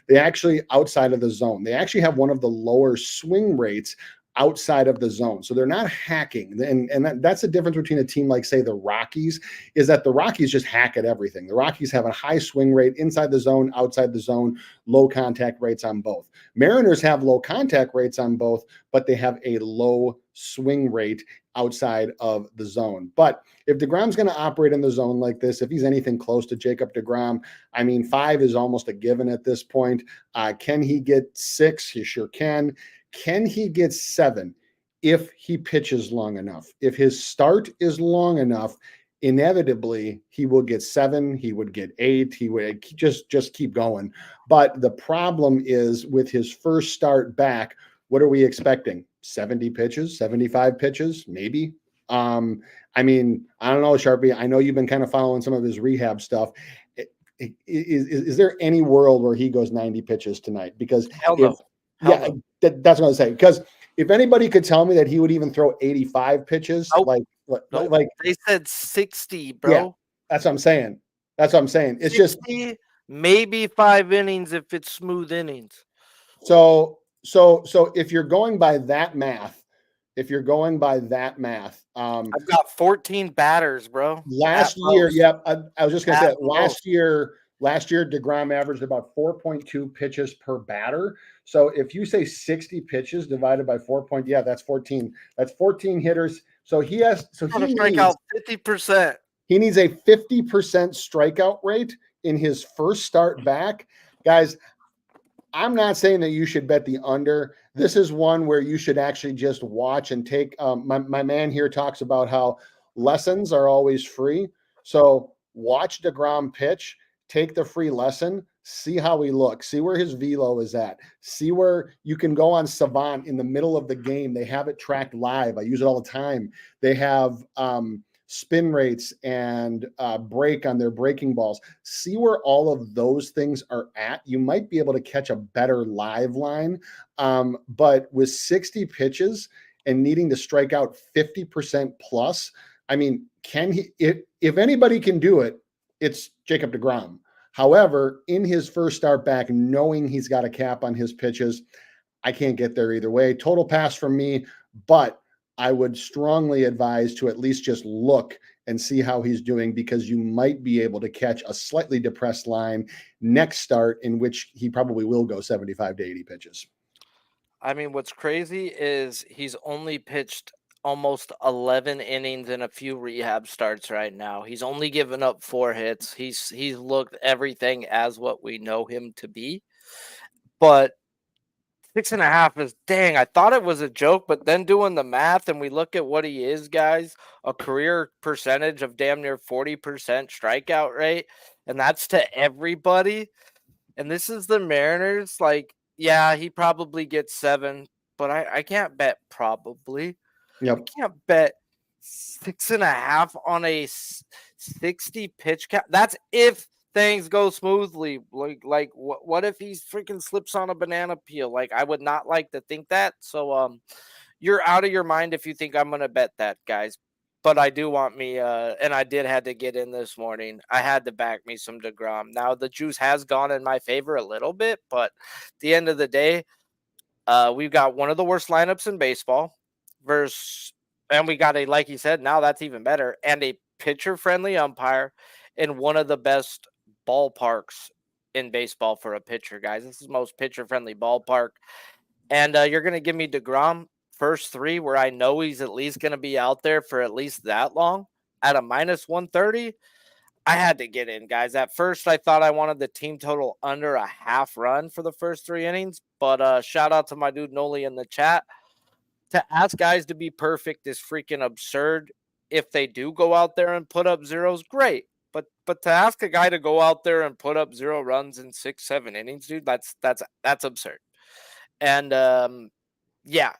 They actually, outside of the zone, they actually have one of the lower swing rates outside of the zone. So they're not hacking. And that's the difference between a team like, say, the Rockies, is that the Rockies just hack at everything. The Rockies have a high swing rate inside the zone, outside the zone, low contact rates on both. Mariners have low contact rates on both, but they have a low swing rate outside of the zone. But if DeGrom's going to operate in the zone like this, if he's anything close to Jacob DeGrom, I mean, 5 is almost a given at this point. Can he get 6? He sure can. Can he get 7 if he pitches long enough? If his start is long enough, inevitably he will get 7, he would get 8, he would just keep going. But the problem is, with his first start back, what are we expecting? 70 pitches, 75 pitches, maybe. I mean, I don't know, Sharpie. I know you've been kind of following some of his rehab stuff. Is there any world where he goes 90 pitches tonight? Because Hell no. that's what I was saying. Because if anybody could tell me that he would even throw 85 pitches, Nope. like They said 60, bro. Yeah, that's what I'm saying. That's what I'm saying. It's 60, just maybe 5 innings if it's smooth innings. so if you're going by that math, I've got 14 batters, bro. last At year, most. yep, I was just gonna say At it. Last year DeGrom averaged about 4.2 pitches per batter. So if you say 60 pitches divided by 4 point, yeah, that's 14. That's 14 hitters. So he strike out 50%. He needs a 50% strikeout rate in his first start back. Guys, I'm not saying that you should bet the under. This is one where you should actually just watch and take. My man here talks about how lessons are always free. So watch DeGrom pitch, take the free lesson, see how he looks, see where his velo is at, see where you can go on Savant in the middle of the game. They have it tracked live. I use it all the time. They have spin rates and break on their breaking balls. See where all of those things are at. You might be able to catch a better live line. But with 60 pitches and needing to strike out 50% plus, I mean, can he, if anybody can do it, it's Jacob DeGrom. However, in his first start back, knowing he's got a cap on his pitches, I can't get there either way. Total pass from me, but I would strongly advise to at least just look and see how he's doing, because you might be able to catch a slightly depressed line next start, in which he probably will go 75 to 80 pitches. I mean, what's crazy is he's only pitched almost 11 innings in a few rehab starts right now. He's only given up 4 hits. He's looked everything as what we know him to be. But 6.5 is, dang, I thought it was a joke, but then doing the math and we look at what he is, guys, a career percentage of damn near 40% strikeout rate, and that's to everybody. And this is the Mariners. Like, yeah, he probably gets 7, but I can't bet probably. Yep. I can't bet 6.5 on a 60 pitch count. That's if things go smoothly. Like what if he freaking slips on a banana peel? Like, I would not like to think that. So you're out of your mind if you think I'm gonna bet that, guys. But I do want me, and I did had to get in this morning. I had to back me some DeGrom. Now the juice has gone in my favor a little bit, but at the end of the day, we've got one of the worst lineups in baseball and we got like you said, now that's even better, and a pitcher-friendly umpire in one of the best ballparks in baseball for a pitcher, guys. This is the most pitcher-friendly ballpark. And you're going to give me DeGrom first 3 where I know he's at least going to be out there for at least that long at a minus 130. I had to get in, guys. At first, I thought I wanted the team total under a half run for the first 3 innings, but shout out to my dude Noli in the chat. To ask guys to be perfect is freaking absurd. If they do go out there and put up zeros, great. But to ask a guy to go out there and put up 0 runs in 6-7 innings, dude, that's absurd. And yeah,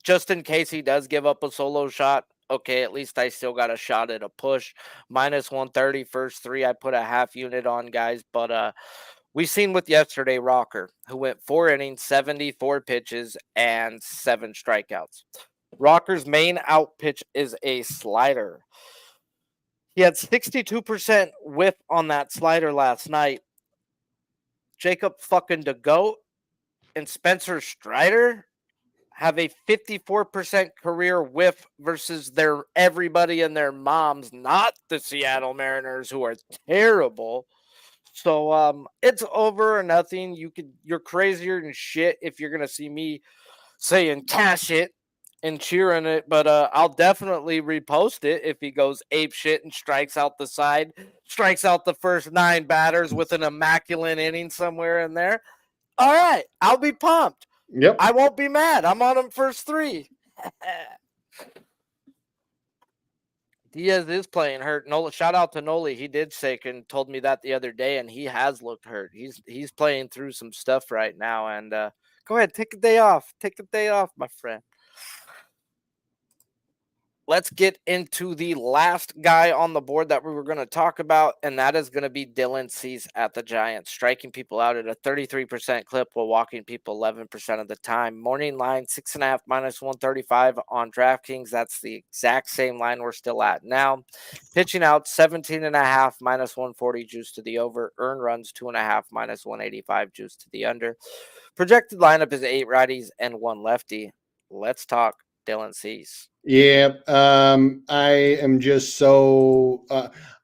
just in case he does give up a solo shot, okay, at least I still got a shot at a push. Minus 130 first 3, I put a half unit on, guys. But we seen with yesterday Rocker, who went 4 innings, 74 pitches, and 7 strikeouts. Rocker's main out pitch is a slider. He had 62% whiff on that slider last night. Jacob fucking DeGoat and Spencer Strider have a 54% career whiff versus their everybody and their moms, not the Seattle Mariners, who are terrible. So it's over or nothing. You're crazier than shit if you're gonna see me saying cash it and cheering it, but I'll definitely repost it if he goes ape shit and strikes out the side, strikes out the first 9 batters with an immaculate inning somewhere in there. All right, I'll be pumped. Yep. I won't be mad. I'm on him first 3. Diaz is playing hurt. Nola, shout out to Noli. He did sick and told me that the other day, and he has looked hurt. He's playing through some stuff right now. And go ahead, take a day off. Take a day off, my friend. Let's get into the last guy on the board that we were going to talk about, and that is going to be Dylan Cease at the Giants, striking people out at a 33% clip while walking people 11% of the time. Morning line 6.5 minus 135 on DraftKings. That's the exact same line we're still at now. Pitching out 17.5 minus 140 juice to the over. Earned runs 2.5 minus 185 juice to the under. Projected lineup is 8 righties and 1 lefty. Let's talk Dylan Cease. Yeah, I am just so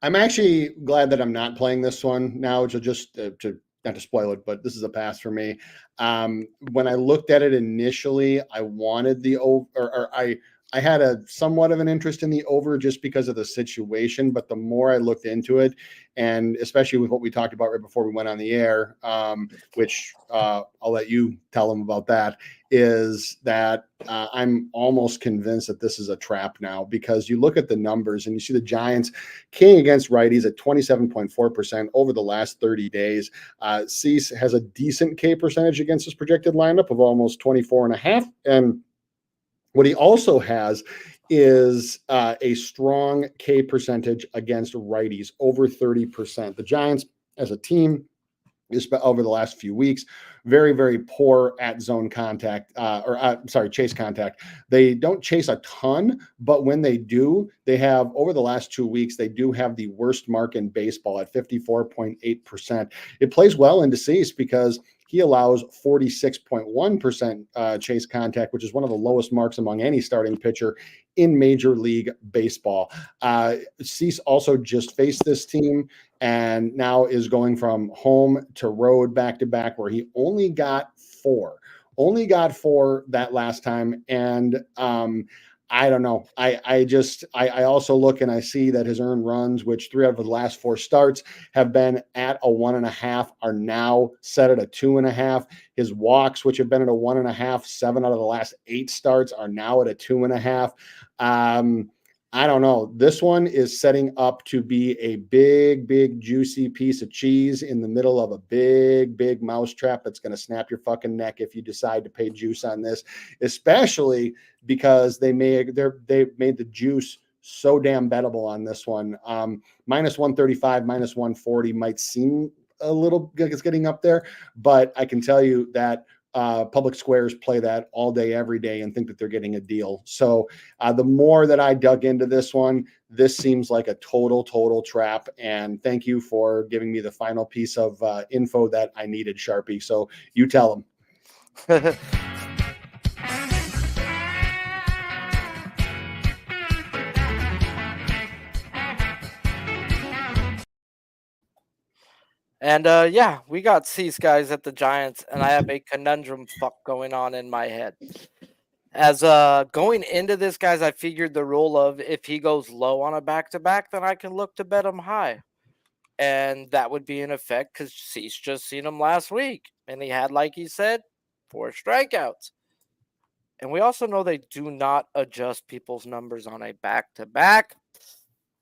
I'm actually glad that I'm not playing this one now. To just to not to spoil it, but this is a pass for me. When I looked at it initially, I wanted the over, or I had a somewhat of an interest in the over just because of the situation. But the more I looked into it, and especially with what we talked about right before we went on the air, which I'll let you tell them about that, is that I'm almost convinced that this is a trap now, because you look at the numbers and you see the Giants king against righties at 27.4% over the last 30 days. Cease has a decent K percentage against his projected lineup of almost 24.5. And what he also has is a strong K percentage against righties, over 30%. The Giants as a team is over the last few weeks very, very poor at zone contact, chase contact. They don't chase a ton, but when they do, they have, over the last 2 weeks, they do have the worst mark in baseball at 54.8%. It plays well into Cease because he allows 46.1% chase contact, which is one of the lowest marks among any starting pitcher in Major League Baseball. Cease also just faced this team and now is going from home to road back to back, where he only got 4 that last time. And I don't know. I also look and I see that his earned runs, which 3 out of the last 4 starts have been at a 1.5, are now set at a 2.5. His walks, which have been at a 1.5, 7 out of the last 8 starts are now at a 2.5. I don't know. This one is setting up to be a big, big, juicy piece of cheese in the middle of a big, big mousetrap that's going to snap your fucking neck if you decide to pay juice on this, especially because they made the juice so damn bettable on this one. Minus 135, minus 140 might seem a little like it's getting up there, but I can tell you that public squares play that all day, every day, and think that they're getting a deal. So the more that I dug into this one, this seems like a total trap. And thank you for giving me the final piece of info that I needed, Sharpie. So you tell them. And yeah, we got Cease guys at the Giants, and I have a conundrum fuck going on in my head. As going into this, guys, I figured the rule of if he goes low on a back-to-back, then I can look to bet him high. And that would be in effect because Cease just seen him last week. And he had, like he said, 4 strikeouts. And we also know they do not adjust people's numbers on a back-to-back.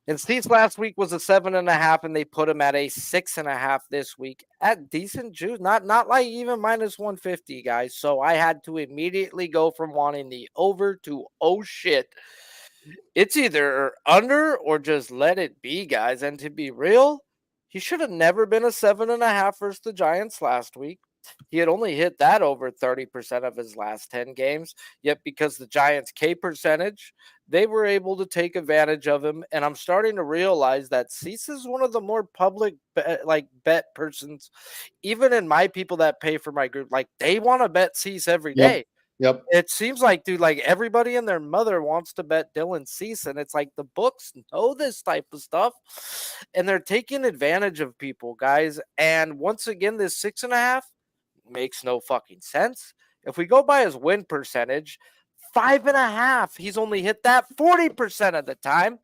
And Cease last week was a 7.5, and they put him at a 6.5 this week at decent juice. Not like even minus 150, guys. So I had to immediately go from wanting the over to, oh shit, it's either under or just let it be, guys. And to be real, he should have never been a 7.5 versus the Giants last week. He had only hit that over 30% of his last 10 games. Yet because the Giants' K percentage, they were able to take advantage of him. And I'm starting to realize that Cease is one of the more public bet persons, even in my people that pay for my group. Like, they want to bet Cease every day. Yep. It seems like, dude, like everybody and their mother wants to bet Dylan Cease, and it's like the books know this type of stuff, and they're taking advantage of people, guys. And once again, this 6.5 makes no fucking sense. If we go by his win percentage, 5.5, he's only hit that 40% of the time.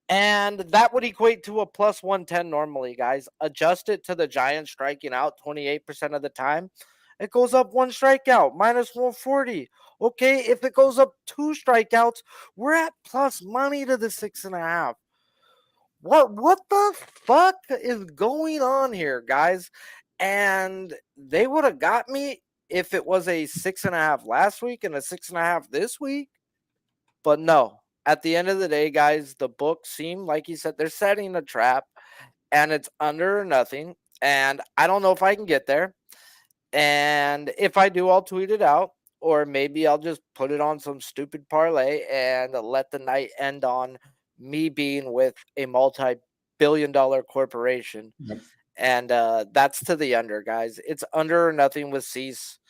And that would equate to a plus 110 normally, guys. Adjust it to the Giants striking out 28% of the time. It goes up one strikeout, minus 140. Okay, if it goes up two strikeouts, we're at plus money to the 6.5. What the fuck is going on here, guys? And they would have got me if it was a 6.5 last week and a 6.5 this week. But no, at the end of the day, guys, the book seem like you said they're setting a trap, and it's under or nothing. And I don't know if I can get there. And if I do, I'll tweet it out, or maybe I'll just put it on some stupid parlay and let the night end on me being with a multi-billion-dollar corporation. Yep. And that's to the under, guys. It's under or nothing with Cease.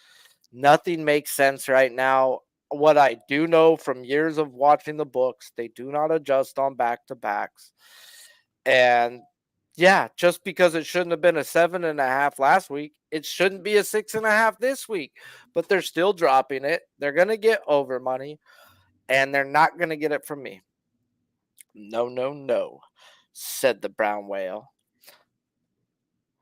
Nothing makes sense right now. What I do know from years of watching the books, they do not adjust on back-to-backs. And yeah, just because it shouldn't have been a 7.5 last week, it shouldn't be a 6.5 this week. But they're still dropping it. They're going to get over money, and they're not going to get it from me. No, no, no, said the brown whale.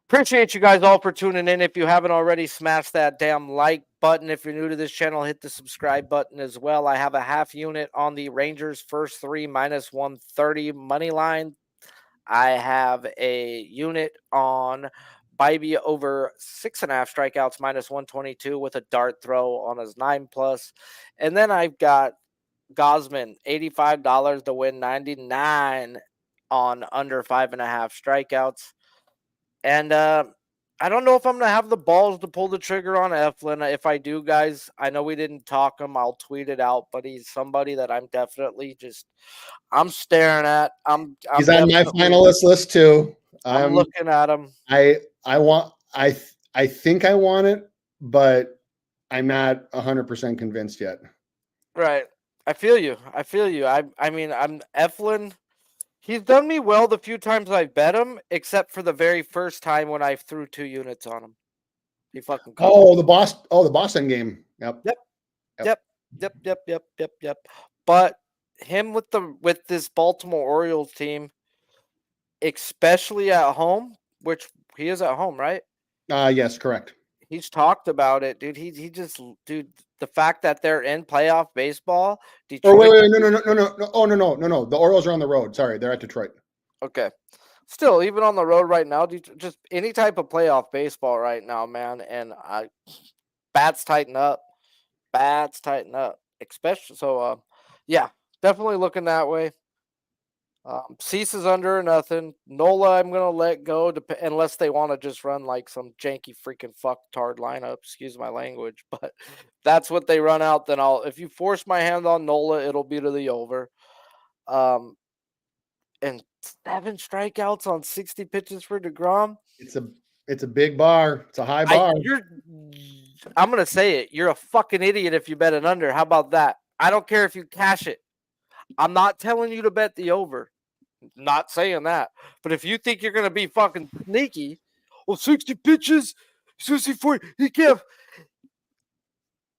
Appreciate you guys all for tuning in. If you haven't already, smash that damn like button. If you're new to this channel, hit the subscribe button as well. I have a half unit on the Rangers first three minus 130 money line. I have a unit on Bybee over 6.5 strikeouts minus 122 with a dart throw on his 9+. And then I've got Gosman, $85 to win 99 on under 5.5 strikeouts. And I don't know if I'm going to have the balls to pull the trigger on Eflin. If I do, guys, I know we didn't talk him. I'll tweet it out, but he's somebody that I'm definitely I'm staring at. He's on my finalist list too. I'm looking at him. I think I want it, but I'm not 100% convinced yet. Right. I feel you. I mean, I'm Eflin. He's done me well the few times I've bet him, except for the very first time when I threw 2 units on him. He fucking covered. The Boston game. Yep. But him with this Baltimore Orioles team, especially at home, which he is at home, right? Yes, correct. He's talked about it, dude. Dude, the fact that they're in playoff baseball. Detroit, wait, no. The Orioles are on the road. Sorry, they're at Detroit. Okay. Still, even on the road right now, just any type of playoff baseball right now, man. And bats tighten up. Especially so. Yeah, definitely looking that way. Cease is under or nothing. Nola, I'm gonna let go unless they want to just run like some janky freaking fucktard lineup. Excuse my language, but that's what they run out. Then if you force my hand on Nola, it'll be to the over. And 7 strikeouts on 60 pitches for DeGrom. It's a big bar. It's a high bar. I'm gonna say it. You're a fucking idiot if you bet an under. How about that? I don't care if you cash it. I'm not telling you to bet the over. Not saying that. But if you think you're going to be fucking sneaky, 60 pitches, 64, he can't.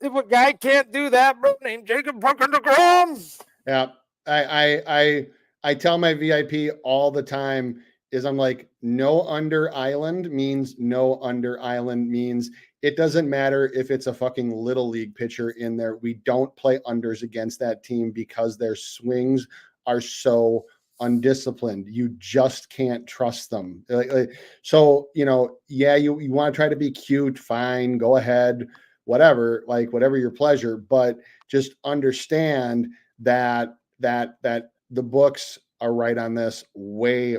If a guy can't do that, bro, named Jacob fucking DeGrom. Yeah. I tell my VIP all the time is I'm like, no under island means no under island means it doesn't matter if it's a fucking little league pitcher in there. We don't play unders against that team because their swings are so undisciplined. You just can't trust them. So, yeah, you want to try to be cute, fine, go ahead, whatever your pleasure, but just understand that the books are right on this way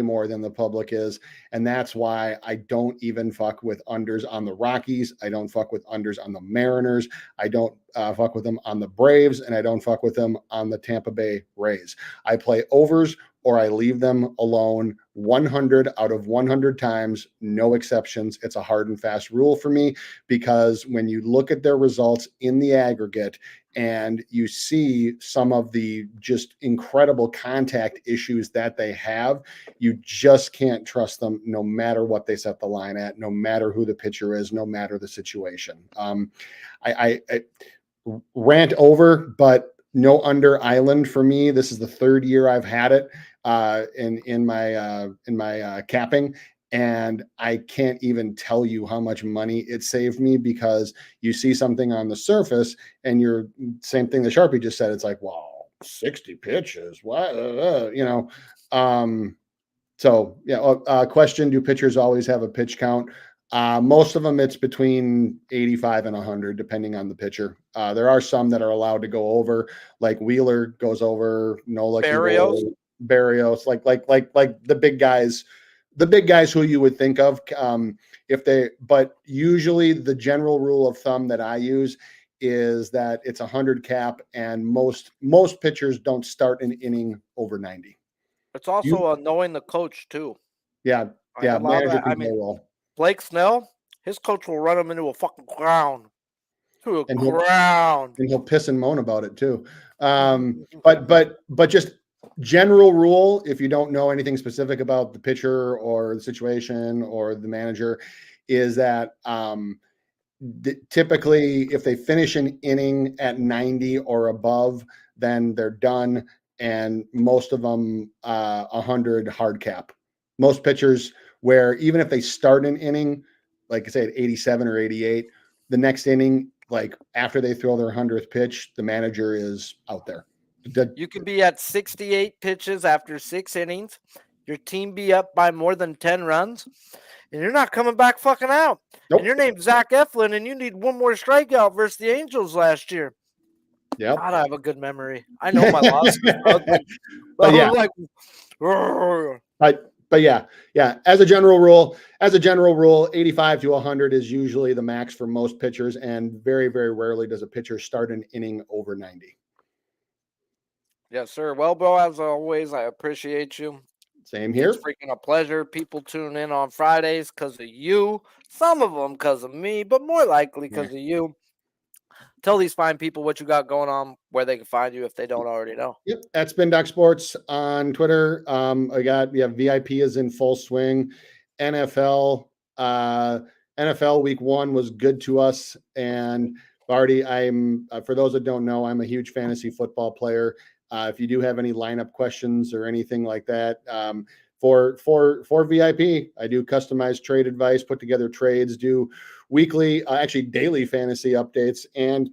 more than the public is. And that's why I don't even fuck with unders on the Rockies. I don't fuck with unders on the Mariners. I don't fuck with them on the Braves, and I don't fuck with them on the Tampa Bay Rays. I play overs or I leave them alone 100 out of 100 times, no exceptions. It's a hard and fast rule for me, because when you look at their results in the aggregate and you see some of the just incredible contact issues that they have, you just can't trust them no matter what they set the line at, no matter who the pitcher is, no matter the situation. I rant over, but no under island for me. This is the third year I've had it in my capping, and I can't even tell you how much money it saved me, because you see something on the surface and you're same thing that Sharpie just said. It's like, wow, 60 pitches, what, so yeah. Question: do pitchers always have a pitch count? Most of them, it's between 85 and 100, depending on the pitcher. There are some that are allowed to go over, like Wheeler goes over, Nola can go Barrios? over, Barrios, like the big guys who you would think of. But usually the general rule of thumb that I use is that it's 100 cap, and most pitchers don't start an inning over 90. It's also knowing the coach too. Yeah, I yeah, allow manager that. can I play mean, well. Blake Snell, his coach will run him into a fucking ground. To a And ground. he'll piss and moan about it too. But just general rule, if you don't know anything specific about the pitcher or the situation or the manager, is that typically if they finish an inning at 90 or above, then they're done. And most of them 100 hard cap. Most pitchers, where even if they start an inning, like I say, at 87 or 88, the next inning, like after they throw their 100th pitch, the manager is out there. You could be at 68 pitches after 6 innings. Your team be up by more than 10 runs, and you're not coming back fucking out. Nope. And your name's Zach Eflin, and you need one more strikeout versus the Angels last year. Yep. God, I have a good memory. I know my loss. But yeah. Like, but yeah. As a general rule, 85 to 100 is usually the max for most pitchers, and very, very rarely does a pitcher start an inning over 90. Yes, sir. Well, bro, as always, I appreciate you. Same here. It's freaking a pleasure. People tune in on Fridays because of you. Some of them because of me, but more likely because of you. Tell these fine people what you got going on, where they can find you if they don't already know. Yep, at Spin Doc Sports on Twitter. VIP is in full swing. NFL week 1 was good to us, and Barty, I'm for those that don't know, I'm a huge fantasy football player. If you do have any lineup questions or anything like that, for VIP, I do customized trade advice, put together trades, do weekly, actually daily fantasy updates, and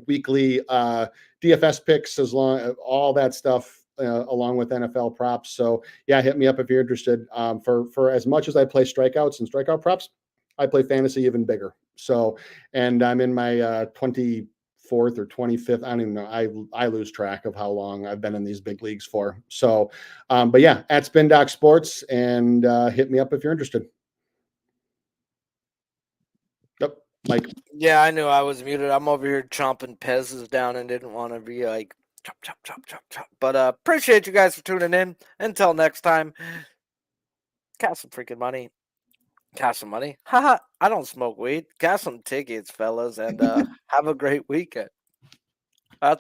weekly DFS picks, all that stuff, along with NFL props. So yeah, hit me up if you're interested. For as much as I play strikeouts and strikeout props, I play fantasy even bigger. So, and I'm in my 24th or 25th. I don't even know. I lose track of how long I've been in these big leagues for. So, but yeah, at Spin Doc Sports, and hit me up if you're interested. Yep. Mike. Yeah, I knew I was muted. I'm over here chomping Pez's down and didn't want to be like chop, chop, chop, chop, chop. But appreciate you guys for tuning in. Until next time, cast some freaking money. Cast some money. Haha, I don't smoke weed. Cast some tickets, fellas, and have a great weekend. That's